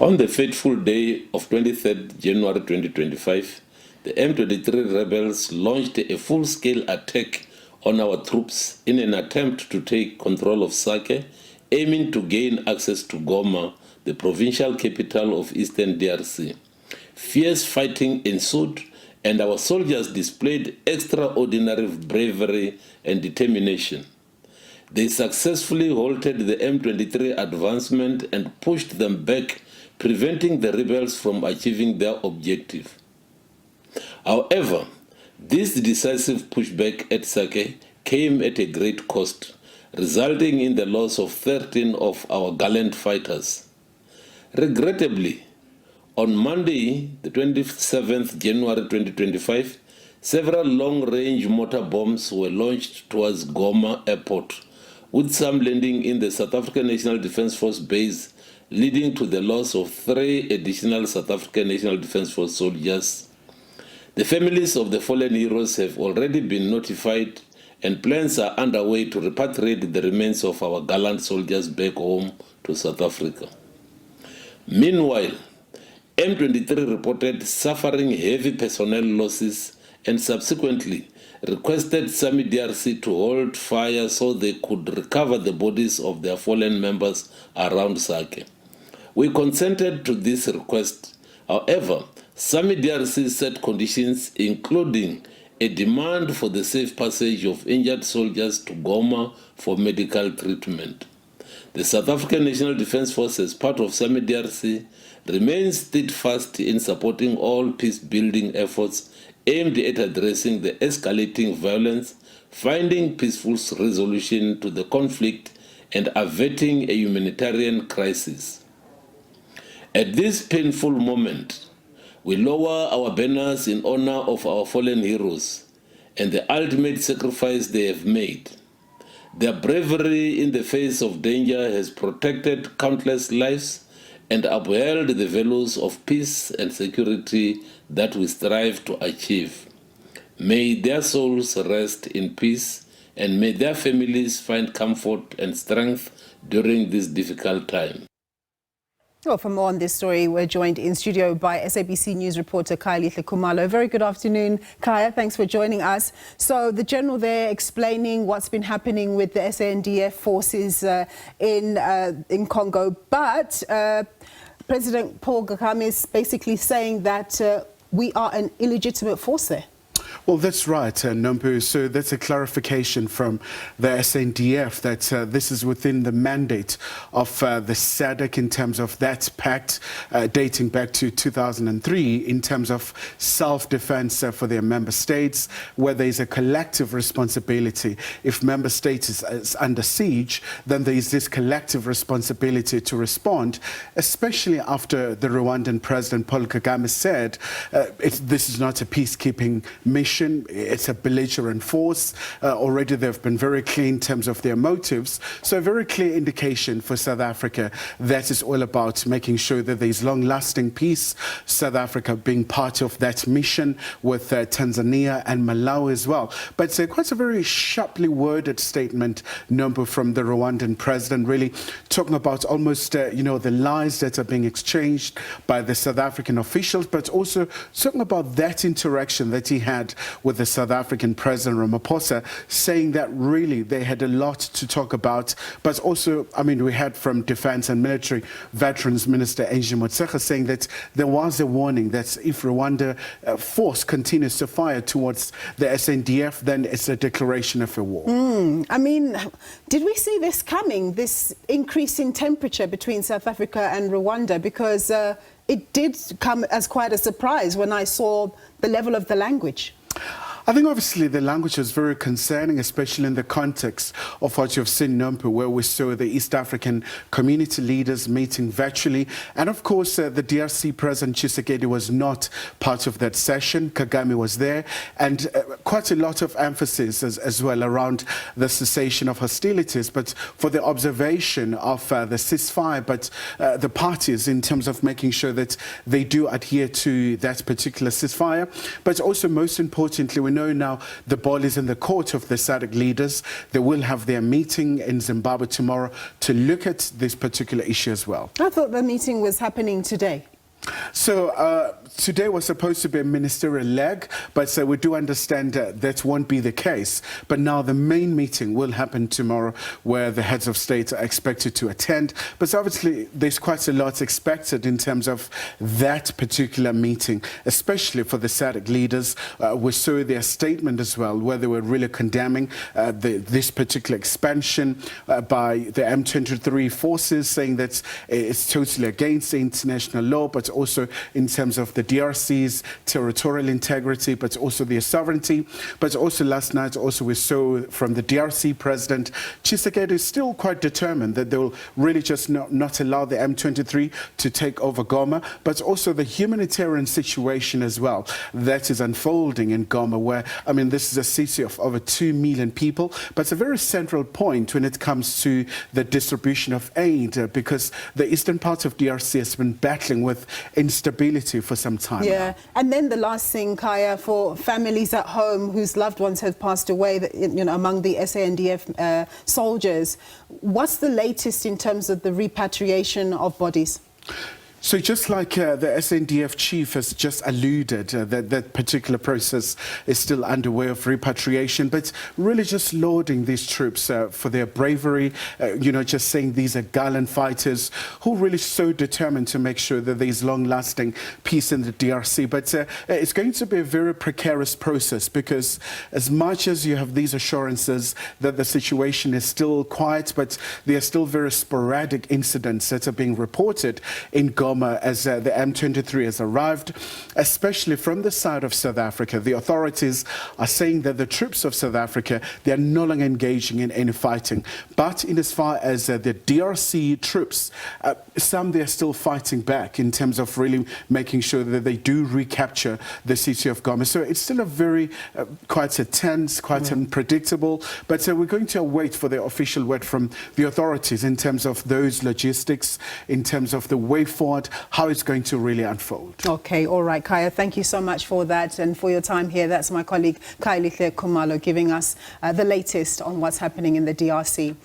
On the fateful day of 23rd January 2025, the M23 rebels launched a full-scale attack on our troops in an attempt to take control of Sake, aiming to gain access to Goma, the provincial capital of Eastern DRC. Fierce fighting ensued, and our soldiers displayed extraordinary bravery and determination. They successfully halted the M23 advancement and pushed them back, preventing the rebels from achieving their objective. However, this decisive pushback at Sake came at a great cost, resulting in the loss of 13 of our gallant fighters. Regrettably, on Monday, the 27th January 2025, several long-range mortar bombs were launched towards Goma Airport, with some landing in the South African National Defence Force base, leading to the loss of 3 additional South African National Defence Force soldiers. The families of the fallen heroes have already been notified, and plans are underway to repatriate the remains of our gallant soldiers back home to South Africa. Meanwhile, M23 reported suffering heavy personnel losses and subsequently requested SAMI DRC to hold fire so they could recover the bodies of their fallen members around Sake. We consented to this request. However, SAMI DRC set conditions including a demand for the safe passage of injured soldiers to Goma for medical treatment. The South African National Defence Force, as part of SAMI DRC, remains steadfast in supporting all peace-building efforts aimed at addressing the escalating violence, finding peaceful resolution to the conflict, and averting a humanitarian crisis. At this painful moment, we lower our banners in honor of our fallen heroes and the ultimate sacrifice they have made. Their bravery in the face of danger has protected countless lives and upheld the values of peace and security that we strive to achieve. May their souls rest in peace, and may their families find comfort and strength during this difficult time. Well, for more on this story, we're joined in studio by SABC News reporter Khayelihle Khumalo. Very good afternoon, Khaya. Thanks for joining us. So the general there explaining what's been happening with the SANDF forces in Congo, but President Paul Kagame is basically saying that we are an illegitimate force there. Well, that's right, Nompu. So that's a clarification from the SANDF that this is within the mandate of the SADC in terms of that pact dating back to 2003 in terms of self-defense for their member states, where there is a collective responsibility. If member states is under siege, then there is this collective responsibility to respond, especially after the Rwandan President Paul Kagame said this is not a peacekeeping mission. It's a belligerent force. Already they've been very clear in terms of their motives. So a very clear indication for South Africa that is all about making sure that there's long-lasting peace. South Africa being part of that mission with Tanzania and Malawi as well. But quite a very sharply worded statement, Nombu, from the Rwandan president, really talking about almost, the lies that are being exchanged by the South African officials, but also talking about that interaction that he had with the South African President Ramaphosa, saying that really they had a lot to talk about. But also, we had from Defense and Military Veterans Minister Angie Motshekga saying that there was a warning that if Rwanda force continues to fire towards the SANDF, then it's a declaration of a war. Did we see this coming, this increase in temperature between South Africa and Rwanda? Because it did come as quite a surprise when I saw the level of the language. I think obviously the language was very concerning, especially in the context of what you've seen, Nompu, where we saw the East African community leaders meeting virtually. And of course, the DRC President Tshisekedi was not part of that session. Kagame was there. And quite a lot of emphasis as well around the cessation of hostilities, but for the observation of the ceasefire, but the parties in terms of making sure that they do adhere to that particular ceasefire. But also, most importantly, when we know now the ball is in the court of the SADC leaders. They will have their meeting in Zimbabwe tomorrow to look at this particular issue as well. I thought the meeting was happening today. So today was supposed to be a ministerial leg, but we do understand that won't be the case. But now the main meeting will happen tomorrow, where the heads of state are expected to attend. But obviously there's quite a lot expected in terms of that particular meeting, especially for the SADC leaders. We saw their statement as well, where they were really condemning this particular expansion by the M23 forces, saying that it's totally against the international law, but also in terms of the DRC's territorial integrity, but also their sovereignty. But also last night, also we saw from the DRC President, Tshisekedi is still quite determined that they will really just not allow the M23 to take over Goma, but also the humanitarian situation as well that is unfolding in Goma, where, I mean, this is a city of over 2 million people, but it's a very central point when it comes to the distribution of aid, because the eastern part of DRC has been battling with instability for some time now. And then the last thing, Khaya, for families at home whose loved ones have passed away, you know, among the SANDF soldiers, what's the latest in terms of the repatriation of bodies? So just like the SANDF chief has just alluded, that particular process is still underway of repatriation, but really just lauding these troops for their bravery, you know, just saying these are gallant fighters who are really so determined to make sure that there's long-lasting peace in the DRC. But it's going to be a very precarious process, because as much as you have these assurances that the situation is still quiet, but there are still very sporadic incidents that are being reported in Goma as the M23 has arrived, especially from the side of South Africa. The authorities are saying that the troops of South Africa, they are no longer engaging in any fighting. But in as far as the DRC troops, some they are still fighting back in terms of really making sure that they do recapture the city of Goma. So it's still a very quite a tense, quite unpredictable, but we're going to wait for the official word from the authorities in terms of those logistics, in terms of the way forward, how it's going to really unfold. Okay, all right, Khaya, thank you so much for that and for your time here. That's my colleague Khayelihle Khumalo giving us the latest on what's happening in the DRC.